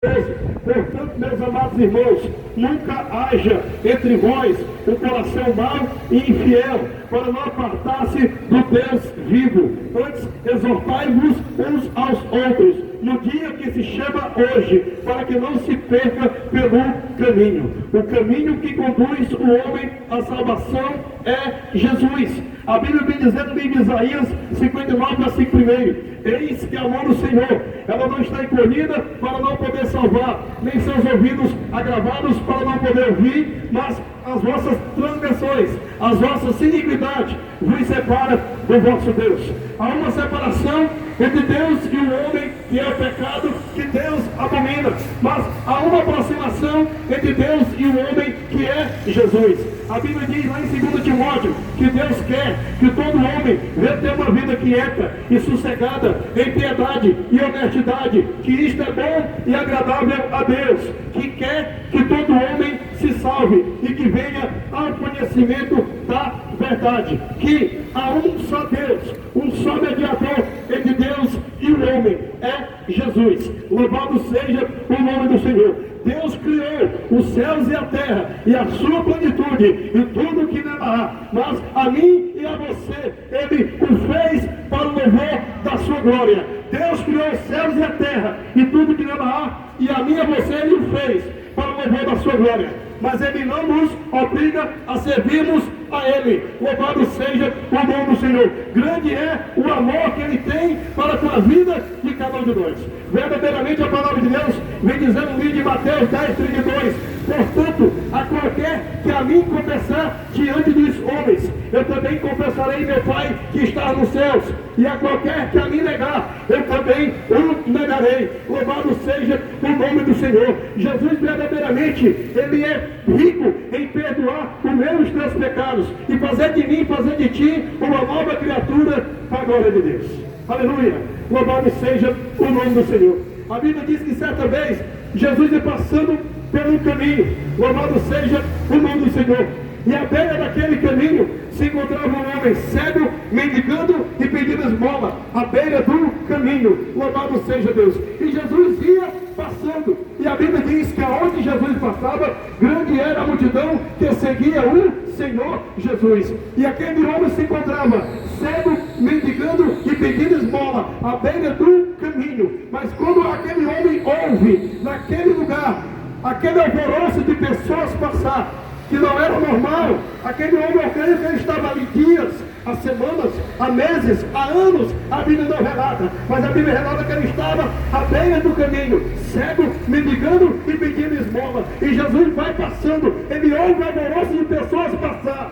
Portanto, meus amados irmãos, nunca haja entre vós um coração mau e infiel, para não apartar-se do Deus vivo. Antes, exortai-vos uns aos outros, no dia que se chama hoje, para que não se perca pelo caminho. O caminho que conduz o homem à salvação é Jesus. A Bíblia vem dizendo em Isaías 59, versículo 1: eis que a mão do Senhor, ela não está encolhida para não poder salvar, nem seus ouvidos agravados para não poder ouvir, mas as vossas transgressões, as vossas iniquidades vos separam do vosso Deus. Há uma separação entre Deus e o homem, que é o pecado que Deus abomina, mas há uma aproximação entre Deus e o homem, que é Jesus. A Bíblia diz lá em 2 Timóteo que Deus quer que todo homem venha ter uma vida quieta e sossegada em piedade e honestidade, que isto é bom e agradável a Deus, que quer que todo homem se salve e que venha ao conhecimento da verdade, que há um só Deus, um só mediador entre Deus e o homem, é Jesus. Louvado seja o nome do Senhor. Deus criou os céus e a terra e a sua plenitude e tudo que nela há, mas a mim e a você Ele o fez para o louvor da sua glória. Deus criou os céus e a terra e tudo que nela há, e a mim e a você Ele o fez para o louvor da sua glória, mas Ele não nos obriga a servirmos a Ele. Louvado seja o nome do Senhor. Grande é o amor que Ele tem para com a vida de cada um de nós. Verdadeiramente a palavra de Deus vem dizendo no livro de Mateus 10:32: portanto, a qualquer que a mim confessar diante dos homens, eu também confessarei meu Pai que está nos céus, e a qualquer que a mim negar, eu também o negarei. Louvado seja o nome do Senhor. Jesus verdadeiramente, Ele é rico em perdoar os meus e teus pecados, e fazer de mim, fazer de ti uma nova criatura para a glória de Deus. Aleluia! Louvado seja o nome do Senhor. A Bíblia diz que certa vez Jesus ia passando pelo caminho. Louvado seja o nome do Senhor. E à beira daquele caminho se encontrava um homem cego, mendigando e pedindo esmola, à beira do caminho. Louvado seja Deus. E Jesus ia passando, e a Bíblia diz que aonde Jesus passava, grande era a multidão que seguia o Senhor Jesus. E aquele homem se encontrava cego, mendigando e pedindo esmola, à beira do caminho. Mas quando aquele homem ouve naquele lugar aquele alvoroço de pessoas passar, que não era normal, aquele homem, eu creio que ele estava ali dias, há semanas, há meses, há anos. A Bíblia não relata, mas a Bíblia relata que ele estava à beira do caminho, cego, mendigando e pedindo esmola. E Jesus vai passando, ele ouve o alvoroço de pessoas passar,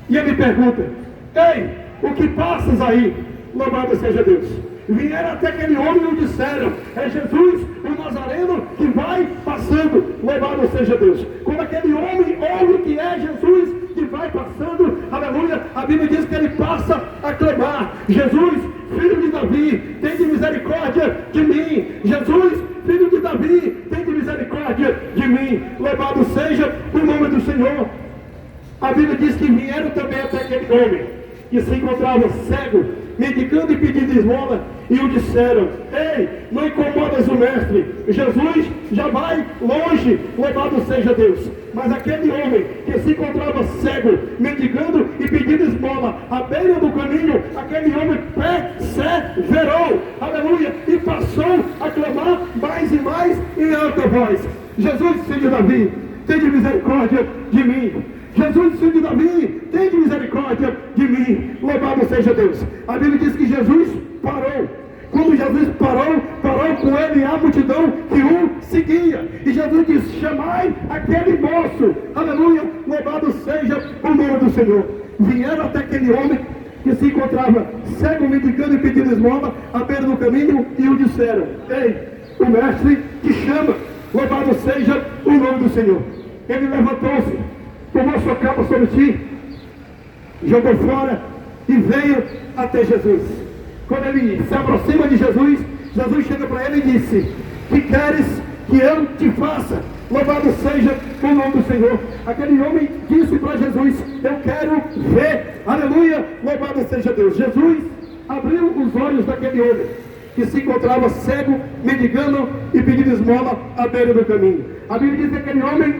e ele pergunta: ei, o que passas aí? Louvado seja Deus. Vieram até aquele homem e o disseram: é Jesus, o Nazareno, que vai passando. Louvado seja Deus. Quando aquele homem ouve que é Jesus que vai passando, aleluia, a Bíblia diz que ele passa a clamar: Jesus, filho de Davi, tem de misericórdia de mim. Jesus, filho de Davi, tem de misericórdia de mim. Louvado seja o nome do Senhor. A Bíblia diz que vieram também até aquele homem que se encontrava cego, mendigando e pedindo esmola, e o disseram: ei, não incomodas o mestre, Jesus já vai longe. Louvado seja Deus. Mas aquele homem que se encontrava cego, mendigando e pedindo esmola à beira do caminho, aquele homem perseverou, aleluia, e passou a clamar mais e mais em alta voz: Jesus, filho de Davi, tem de misericórdia de mim. Jesus, filho de Davi, tem de misericórdia de mim. Louvado seja Deus. A Bíblia diz que Jesus parou. Quando Jesus parou com ele a multidão que o seguia. E Jesus disse: chamai aquele moço. Aleluia, louvado seja o nome do Senhor. Vieram até aquele homem que se encontrava cego, mendigando e pedindo esmola à beira do caminho, e o disseram: ei, o mestre te chama. Louvado seja o nome do Senhor. Ele levantou-se, tomou sua capa sobre si, jogou fora e veio até Jesus. Quando ele se aproxima de Jesus, Jesus chega para ele e disse: que queres que eu te faça? Louvado seja o nome do Senhor. Aquele homem disse para Jesus: eu quero ver. Aleluia, louvado seja Deus. Jesus abriu os olhos daquele homem, que se encontrava cego, mendigando e pedindo esmola à beira do caminho. A Bíblia diz que aquele homem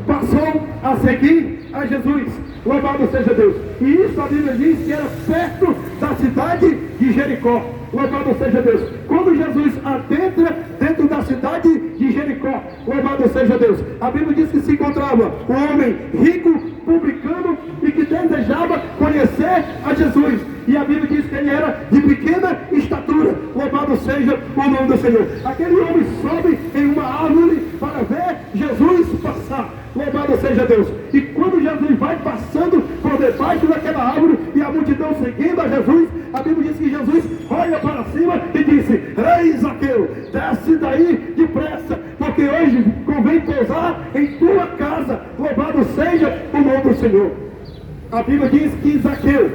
passou a seguir a Jesus. Louvado seja Deus. E isso a Bíblia diz que era perto da cidade de Jericó. Louvado seja Deus. Quando Jesus adentra dentro da cidade de Jericó, louvado seja Deus, a Bíblia diz que se encontrava um homem rico, publicano, e que desejava conhecer a Jesus. E a Bíblia diz que ele era de pequena estatura. Louvado seja o nome do Senhor. Aquele homem sobe em uma árvore para ver Jesus passar. Louvado seja Deus. E quando Jesus vai passando por debaixo daquela árvore e a multidão seguindo a Jesus, a Bíblia diz que Jesus olha para cima e disse: ei, Zaqueu, desce daí depressa, porque hoje convém pousar em tua casa. Louvado seja o nome do Senhor. A Bíblia diz que Zaqueu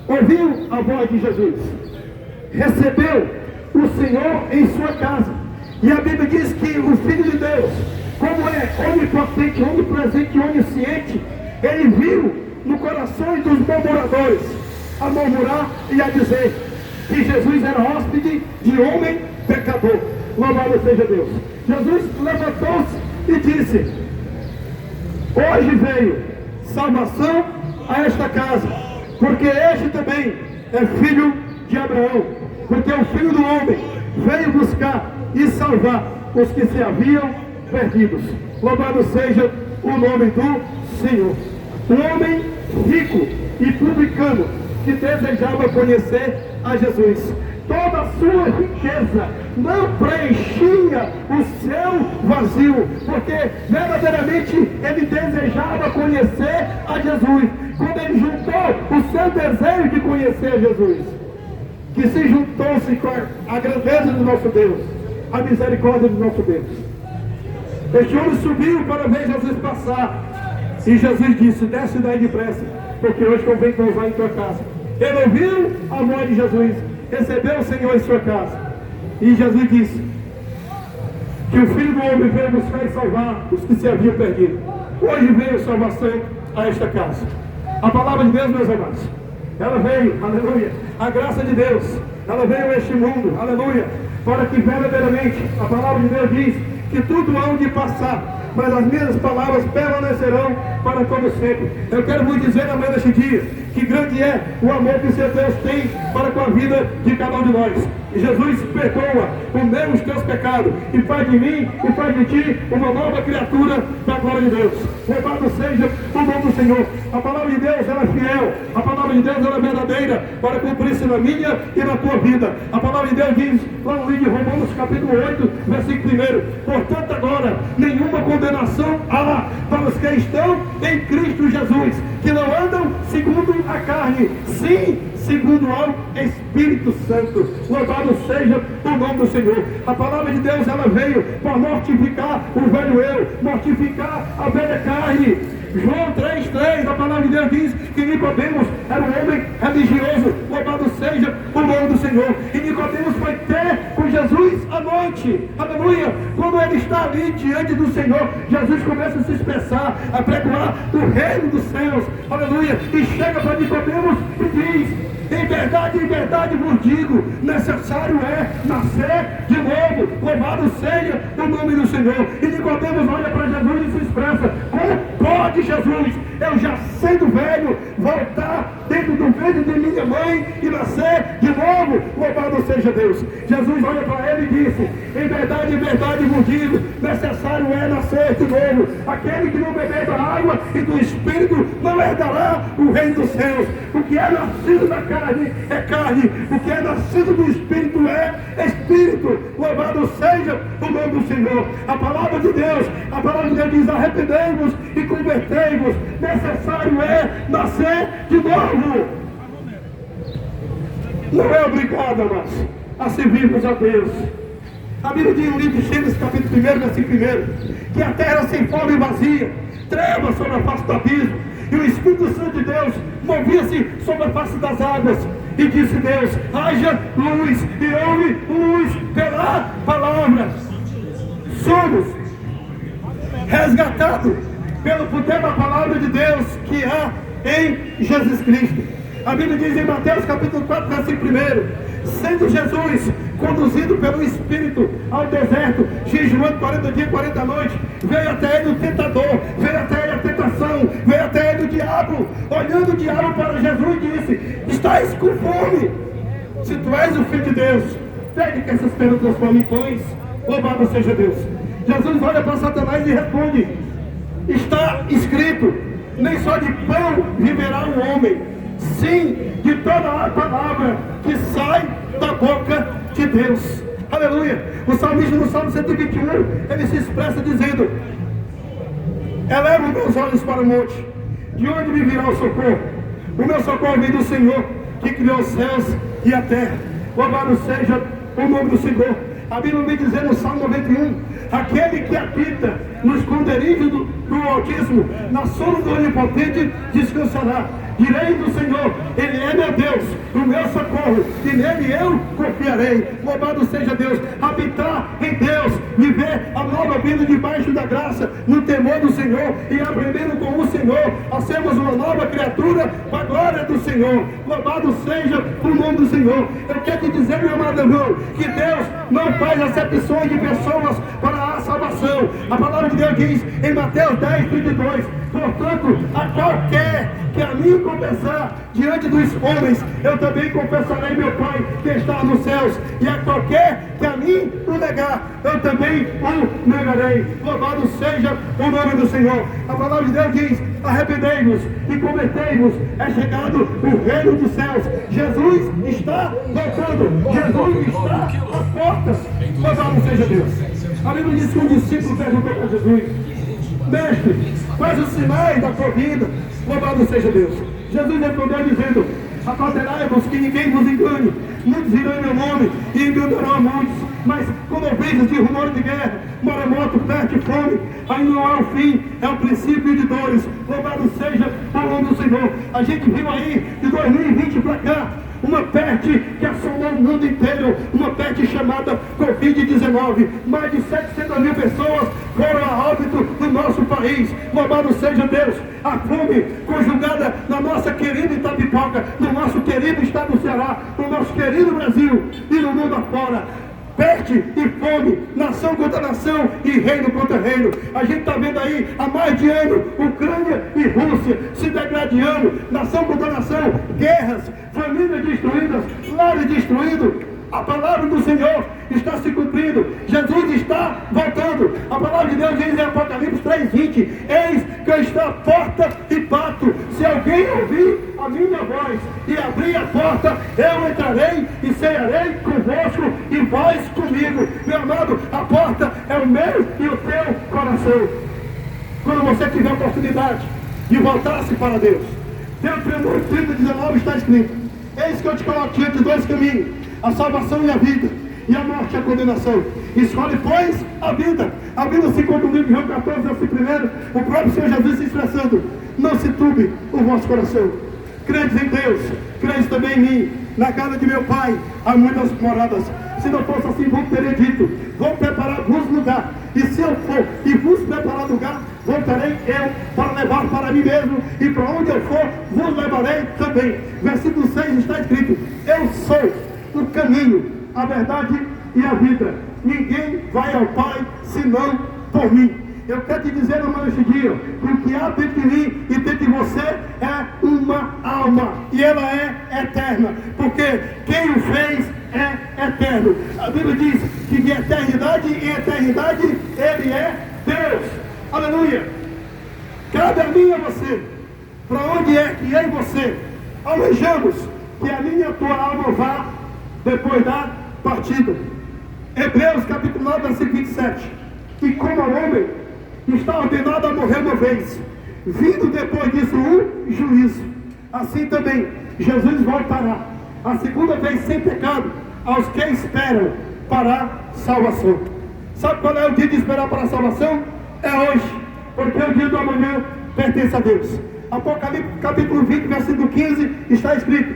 ouviu a voz de Jesus, recebeu o Senhor em sua casa. E a Bíblia diz que o Filho de Deus, como é onipotente, onipresente e onisciente, ele viu no coração dos murmuradores a murmurar e a dizer que Jesus era hóspede de homem pecador. Louvado seja Deus. Jesus levantou-se e disse: hoje veio salvação a esta casa, porque este também é filho de Abraão, porque o Filho do Homem veio buscar e salvar os que se haviam perdidos. Louvado seja o nome do Senhor. Um homem rico e publicano que desejava conhecer a Jesus. Toda a sua riqueza não preenchia o seu vazio, porque verdadeiramente ele desejava conhecer a Jesus. Quando ele juntou o seu desejo de conhecer a Jesus, que se juntou-se com a grandeza do nosso Deus, a misericórdia do nosso Deus, este homem subiu para ver Jesus passar. E Jesus disse: desce daí depressa, porque hoje convém pousar em tua casa. Ele ouviu a voz de Jesus, recebeu o Senhor em sua casa. E Jesus disse que o Filho do Homem veio buscar e salvar os que se haviam perdido. Hoje veio salvação a esta casa. A palavra de Deus, meus amados, ela veio, aleluia, a graça de Deus, ela veio a este mundo, aleluia, para que verdadeiramente, a palavra de Deus diz que tudo há de passar, mas as minhas palavras permanecerão para todo sempre. Eu quero vos dizer na manhã deste dia, que grande é o amor que o seu Deus tem para com a vida de cada um de nós. E Jesus perdoa os teus pecados e faz de mim e faz de ti uma nova criatura da glória de Deus. Louvado seja o nome do Senhor. A palavra de Deus ela é fiel, a palavra de Deus ela é verdadeira para cumprir-se na minha e na tua vida. A palavra de Deus diz lá no livro de Romanos capítulo 8, versículo 1: portanto agora nenhuma condenação há para os que estão em Cristo Jesus, que não andam segundo a carne, sim segundo ao Espírito Santo. Louvado seja o nome do Senhor. A palavra de Deus ela veio para mortificar o velho eu, mortificar a velha carne. João 3,3, a palavra de Deus diz que Nicodemos era um homem religioso. Louvado seja o nome do Senhor. E Nicodemos foi ter com Jesus à noite, aleluia. Quando ele está ali diante do Senhor, Jesus começa a se expressar, a pregoar do reino dos céus, aleluia. E chega para Nicodemos e diz: em verdade vos digo, necessário é nascer de novo. Louvado seja o nome do Senhor. E Nicodemos olha para Jesus e se expressa: como pode, Jesus, eu já sendo velho, voltar dentro do ventre de minha mãe e nascer de novo? Louvado seja Deus. Jesus olha para ele e disse: em verdade vos digo, necessário é nascer de novo. Aquele que não beber da água e do Espírito não herdará o reino dos céus. O que é nascido da carne é carne, o que é nascido do Espírito é Espírito. Louvado seja o nome do Senhor. A palavra de Deus diz: arrependei-vos e convertei-vos. Necessário é nascer de novo. Não é obrigado, amados, a servirmos a Deus. A Bíblia diz no livro de Gênesis capítulo 1, versículo 1, que a terra era sem forma e vazia, trevas sobre a face do abismo, e o Espírito Santo de Deus movia-se sobre a face das águas. E disse Deus: haja luz, e houve luz pela palavra. Somos resgatados pelo poder da palavra de Deus que há em Jesus Cristo. A Bíblia diz em Mateus capítulo 4, versículo 1: sendo Jesus conduzido pelo Espírito ao deserto, jejuando 40 dias e 40 noites, veio até ele o tentador, veio até ele a tentação, veio até ele o diabo, olhando o diabo para Jesus e disse: estás com fome? Se tu és o Filho de Deus, pede que essas pedras transformem em pães. Louvado seja Deus. Jesus olha para Satanás e responde: está escrito, nem só de pão viverá o homem, sim de toda a palavra que sai da boca de Deus. Aleluia. O salmista no Salmo 121, ele se expressa dizendo: elevo meus olhos para o monte, de onde me virá o socorro? O meu socorro vem do Senhor, que criou os céus e a terra. Louvado seja o nome do Senhor. A Bíblia vem dizer no Salmo 91: aquele que habita no esconderijo do Altíssimo, na sombra do Onipotente descansará. Direi do Senhor: Ele é meu Deus, o meu socorro, e nele eu confiarei. Louvado seja Deus. Habitar em Deus, viver a nova vida debaixo da graça, no temor do Senhor, e aprendendo com o Senhor a sermos uma nova criatura para a glória do Senhor. Louvado seja o nome do Senhor. Eu quero te dizer, meu amado irmão, que Deus não faz acepções de pessoas para a salvação. A palavra de Deus diz em Mateus 10:32: portanto, a qualquer que a mim confessar diante dos homens, eu também confessarei meu Pai que está nos céus, e a qualquer que a mim o negar, eu também o negarei. Louvado seja o nome do Senhor. A palavra de Deus diz: arrependei-vos e convertei-vos, é chegado o reino dos céus. Jesus está voltando, Jesus está às portas. Louvado seja Deus. A Bíblia diz que um discípulo perguntou para Jesus: mestre, quais os sinais da tua vida? Louvado seja Deus. Jesus respondeu dizendo: acautelai-vos que ninguém vos engane. Muitos irão em meu nome e enganarão a muitos. Mas quando ouvis de rumores de guerra, maremoto, peste e fome, aí não há o fim, é o princípio de dores. Louvado seja o nome do Senhor. A gente viu aí de 2020 para cá uma peste que assolou o mundo inteiro, uma peste chamada Covid-19. Mais de 700 mil pessoas foram a óbito no nosso país. Louvado seja Deus. A fome conjugada na nossa querida Itapipoca, no nosso querido estado do Ceará, no nosso querido Brasil e no mundo afora. Peste e fome, nação contra nação e reino contra reino. A gente está vendo aí há mais de ano Ucrânia e Rússia se degradando, nação contra nação, guerras, famílias destruídas, lares destruídos. A palavra do Senhor está se cumprindo. Jesus está voltando. A palavra de Deus diz em Apocalipse 3:20: eis que eu estou à porta e bato. Se alguém ouvir a minha voz e abrir a porta, eu entrarei e cearei convosco e vós comigo. Meu amado, a porta é o meu e o teu coração. Quando você tiver a oportunidade de voltar-se para Deus, Deuteronômio 30:19 está escrito: eis que eu te coloco diante de dois caminhos, a salvação e a vida, e a morte e a condenação. Escolhe, pois, a vida. A vida se encontra no livro de João 14, versículo 1, o próprio Senhor Jesus se expressando: não se turbe o vosso coração. Credes em Deus, credes também em mim. Na casa de meu Pai há muitas moradas. Se não fosse assim, vou teria dito: vou preparar-vos lugar. E se eu for e vos preparar lugar, voltarei eu para levar para mim mesmo, e para onde eu for, vos levarei também. Versículo 6 está escrito: eu sou o caminho, a verdade e a vida. Ninguém vai ao Pai senão por mim. Eu quero te dizer, irmão, neste dia, que o que há dentro de mim e dentro de você é uma alma, e ela é eterna, porque quem o fez é eterno. A Bíblia diz que de eternidade em eternidade Ele é Deus. Aleluia. Cabe a mim e a você, para onde é que eu e você almejamos que a minha e a tua alma vá depois da partida. Hebreus capítulo 9, versículo 27. E como ao homem está ordenado a morrer uma vez, vindo depois disso o juízo, assim também Jesus voltará a segunda vez sem pecado aos que esperam para a salvação. Sabe qual é o dia de esperar para a salvação? É hoje, porque o dia do amanhã pertence a Deus. Apocalipse capítulo 20, versículo 15 está escrito: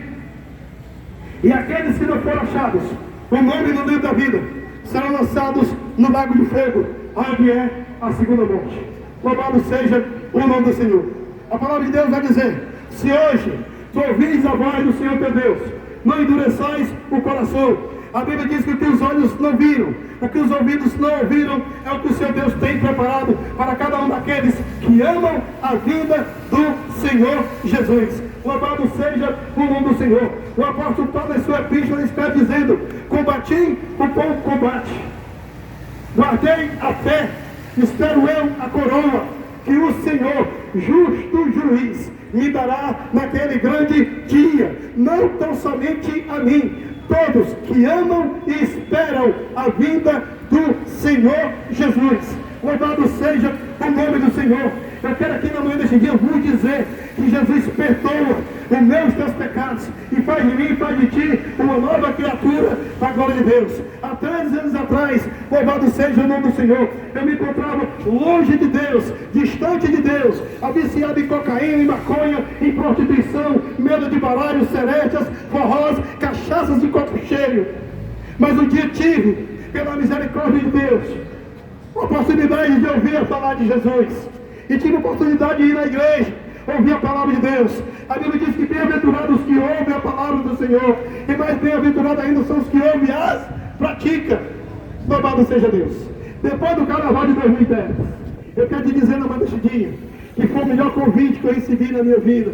e aqueles que não foram achados o nome no livro da vida serão lançados no lago de fogo, onde é a segunda morte. Louvado seja o nome do Senhor. A palavra de Deus vai dizer: se hoje tu ouvires a voz do Senhor teu Deus, não endureçais o coração. A Bíblia diz que o que os olhos não viram, o que os ouvidos não ouviram, é o que o seu Deus tem preparado para cada um daqueles que amam a vida do Senhor Jesus. Louvado seja o nome do Senhor. O apóstolo Paulo, em sua epístola, está dizendo: combati o bom combate, guardei a fé, espero eu a coroa que o Senhor, justo juiz, me dará naquele grande dia. Não tão somente a mim, todos que amam e esperam a vinda do Senhor Jesus. Louvado seja o nome do Senhor. Eu quero aqui na manhã deste dia vos dizer que Jesus perdoa os meus teus pecados e faz de mim e faz de ti uma nova criatura para a glória de Deus. Há 13 anos atrás, louvado seja o nome do Senhor, eu me encontrava longe de Deus, distante de Deus, viciado em cocaína, em maconha, em prostituição, medo de baralhos, seretas, forrós, cachaças de copo cheio. Mas um dia tive, pela misericórdia de Deus, a oportunidade de ouvir falar de Jesus. E tive a oportunidade de ir na igreja, ouvir a palavra de Deus. A Bíblia diz que bem-aventurados os que ouvem a palavra do Senhor, e mais bem-aventurados ainda são os que ouvem e as praticam. Louvado seja Deus. Depois do carnaval de 2010, eu quero te dizer na manhã deste dia, que foi o melhor convite que eu recebi na minha vida.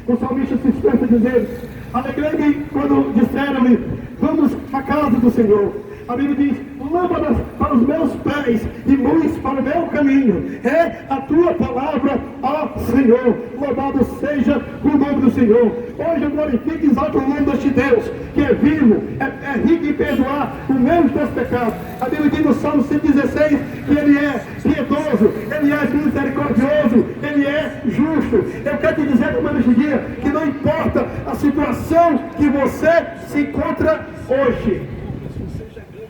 O salmista se expressa dizendo: alegrei-me quando disseram-me, vamos à casa do Senhor. A Bíblia diz: lâmpadas para os meus pés e luz para o meu caminho é a tua palavra, ó Senhor. Louvado seja o nome do Senhor. Hoje eu glorifico e exalto o nome deste Deus, que é vivo, é rico em perdoar os meus teus pecados. A Bíblia diz no Salmo 116 que Ele é piedoso, Ele é misericordioso, Ele é justo. Eu quero te dizer no meio deste dia que não importa a situação que você se encontra hoje,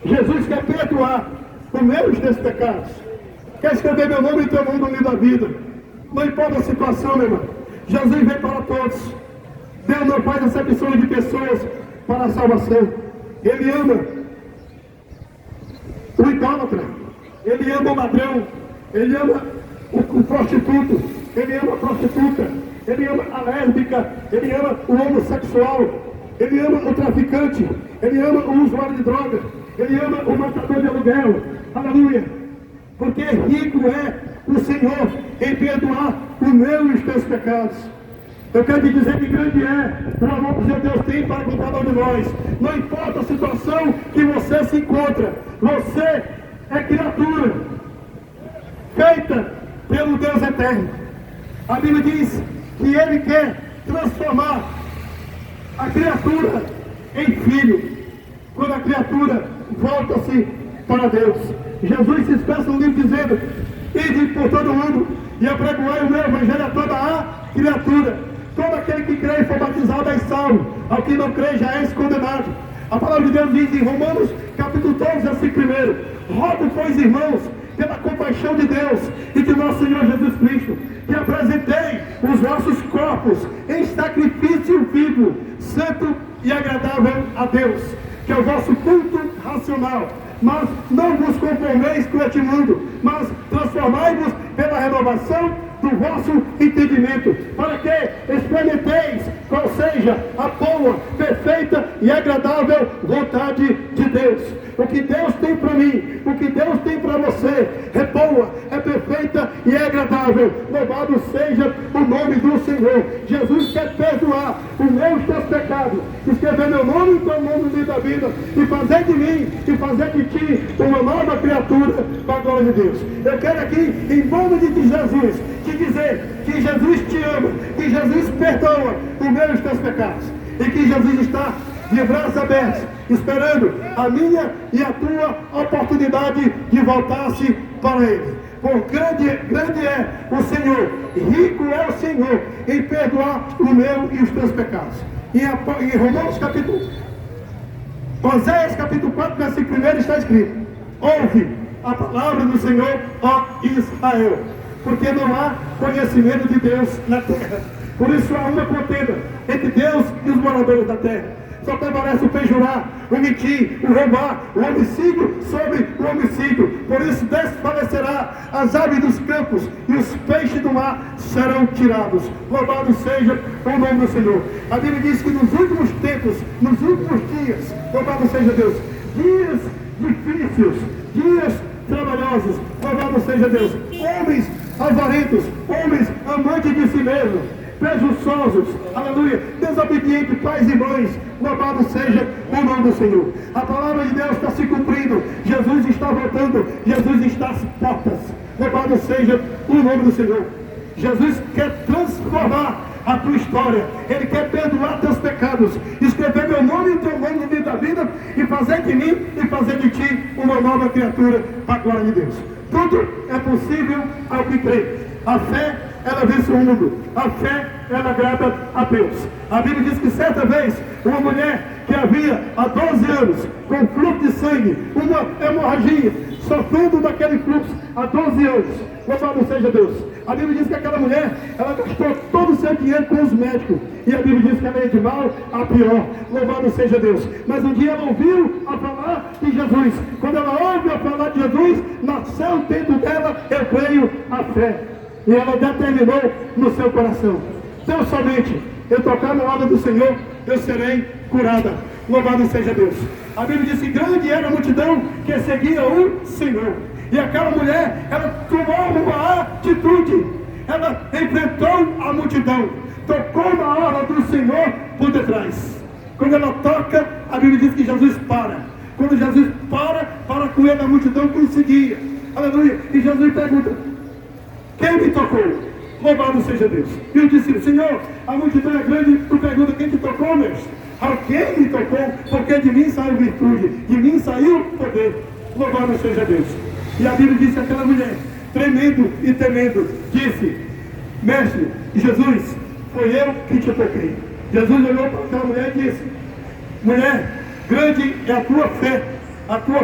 Jesus quer perdoar os meus teus pecados. Quer escrever meu nome e teu nome no livro da vida. Não importa a situação, meu irmão. Jesus veio para todos. Deus não faz acepção de pessoas para a salvação. Ele ama o idólatra, Ele ama o ladrão, Ele ama o prostituto, Ele ama a prostituta, Ele ama a lésbica, Ele ama o homossexual, Ele ama o traficante, Ele ama o usuário de drogas, Ele ama o matador de aluguel. Aleluia. Porque rico é o Senhor em perdoar os meus e os teus pecados. Eu quero te dizer que grande é o amor que o seu Deus tem para com cada um de nós. Não importa a situação que você se encontra, você é criatura feita pelo Deus eterno. A Bíblia diz que Ele quer transformar a criatura em filho, quando a criatura volta-se para Deus. Jesus se expressa no livro dizendo: ide por todo mundo e apregoai o meu evangelho a toda a criatura. Todo aquele que crê e for batizado é salvo, ao que não crê já é condenado. A palavra de Deus diz em Romanos capítulo 12, versículo 1: rogo, pois, irmãos, pela compaixão de Deus e de nosso Senhor Jesus Cristo, que apresentei os vossos corpos em sacrifício vivo, santo e agradável a Deus, que é o vosso culto racional. Mas não vos conformeis com este mundo, mas transformai-vos pela renovação do vosso entendimento, para que experimenteis qual seja a boa, perfeita e agradável vontade de Deus. O que Deus tem para mim, o que Deus tem para você, é boa, é perfeita e é agradável. Louvado seja o nome do Senhor. Jesus quer perdoar os meus teus pecados, escrever meu nome e teu nome no livro da vida, e fazer de mim e fazer de ti uma nova criatura para a glória de Deus. Eu quero aqui, em nome de Jesus, te dizer que Jesus te ama, que Jesus perdoa os meus teus pecados, e que Jesus está de braços abertos, esperando a minha e a tua oportunidade de voltar-se para Ele. Por grande é o Senhor, rico é o Senhor em perdoar o meu e os teus pecados. Em Romanos capítulo, Oséias capítulo 4, versículo 1 está escrito: ouve a palavra do Senhor, ó Israel, porque não há conhecimento de Deus na terra. Por isso há uma contenda entre Deus e os moradores da terra. só prevalece o perjurar, o mentir, o roubar, o homicídio sobre o homicídio. Por isso desfalecerá as aves dos campos e os peixes do mar serão tirados. Louvado seja o nome do Senhor. A Bíblia diz que nos últimos tempos, nos últimos dias, louvado seja Deus, dias difíceis, dias trabalhosos, louvado seja Deus, homens avarentos, homens amantes de si mesmos, presunçosos, aleluia, desobedientes, pais e mães, louvado seja o nome do Senhor. A palavra de Deus está se cumprindo, Jesus está voltando, Jesus está às portas, louvado seja o nome do Senhor. Jesus quer transformar a tua história, Ele quer perdoar teus pecados, escrever meu nome e teu nome no livro da vida e fazer de mim e fazer de ti uma nova criatura para a glória de Deus. Tudo é possível ao que crê. A fé, ela vence o mundo. A fé, ela agrada a Deus. A Bíblia diz que certa vez, uma mulher que havia há 12 anos, com fluxo de sangue, uma hemorragia, sofrendo daquele fluxo há 12 anos, louvado seja Deus. A Bíblia diz que aquela mulher, ela gastou todo o seu dinheiro com os médicos. E a Bíblia diz que ela ia de mal a pior. Louvado seja Deus. Mas um dia ela ouviu a falar de Jesus. Quando ela ouve a falar de Jesus, nasceu dentro dela, eu creio, a fé. E ela determinou no seu coração: tão somente eu tocar na obra do Senhor, eu serei curada. Louvado seja Deus. A Bíblia diz que grande era a multidão que seguia o Senhor. E aquela mulher, ela tomou uma atitude. Ela enfrentou a multidão, tocou na obra do Senhor por detrás. Quando ela toca, a Bíblia diz que Jesus para. Quando Jesus para com ele, a multidão conseguia. Aleluia. E Jesus pergunta: quem me tocou? Louvado seja Deus. E eu disse: Senhor, a multidão é grande. Tu pergunta: quem te tocou, mestre? Alguém me tocou, porque de mim saiu virtude, de mim saiu poder. Louvado seja Deus. E a Bíblia diz que aquela mulher, tremendo e temendo, disse: mestre, Jesus, foi eu que te toquei. Jesus olhou para aquela mulher e disse: mulher, grande é a tua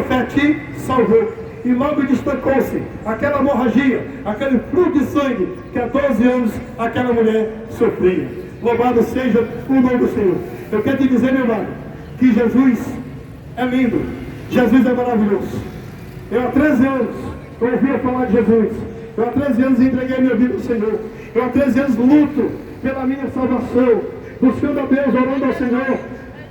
fé te salvou. E logo destacou-se aquela hemorragia, aquele fluxo de sangue que há 12 anos aquela mulher sofria. Louvado seja o nome do Senhor. Eu quero te dizer, meu irmão, que Jesus é lindo, Jesus é maravilhoso. Eu há 13 anos ouvia falar de Jesus. Eu há 13 anos entreguei minha vida ao Senhor. Eu há 13 anos luto pela minha salvação, buscando a Deus, orando ao Senhor,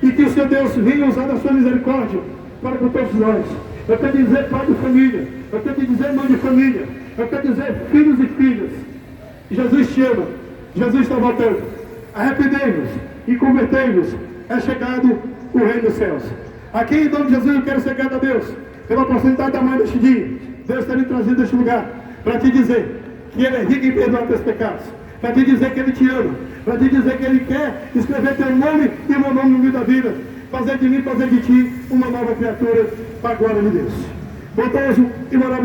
e que o Senhor Deus venha usar a sua misericórdia para com todos nós. Eu quero dizer pai de família, eu quero te dizer mãe de família, eu quero dizer filhos e filhas. Jesus te ama, Jesus está voltando. Arrependei-vos e convertei-vos, é chegado o reino dos céus. Aqui em nome de Jesus eu quero ser grato a Deus pela oportunidade da manhã deste dia. Deus tem me trazido deste lugar para te dizer que Ele é rico em perdoar teus pecados, para te dizer que Ele te ama, para te dizer que Ele quer escrever teu nome e meu nome no livro da vida, fazer de mim, fazer de ti uma nova criatura para a glória de Deus. Bondoso e maravilhoso.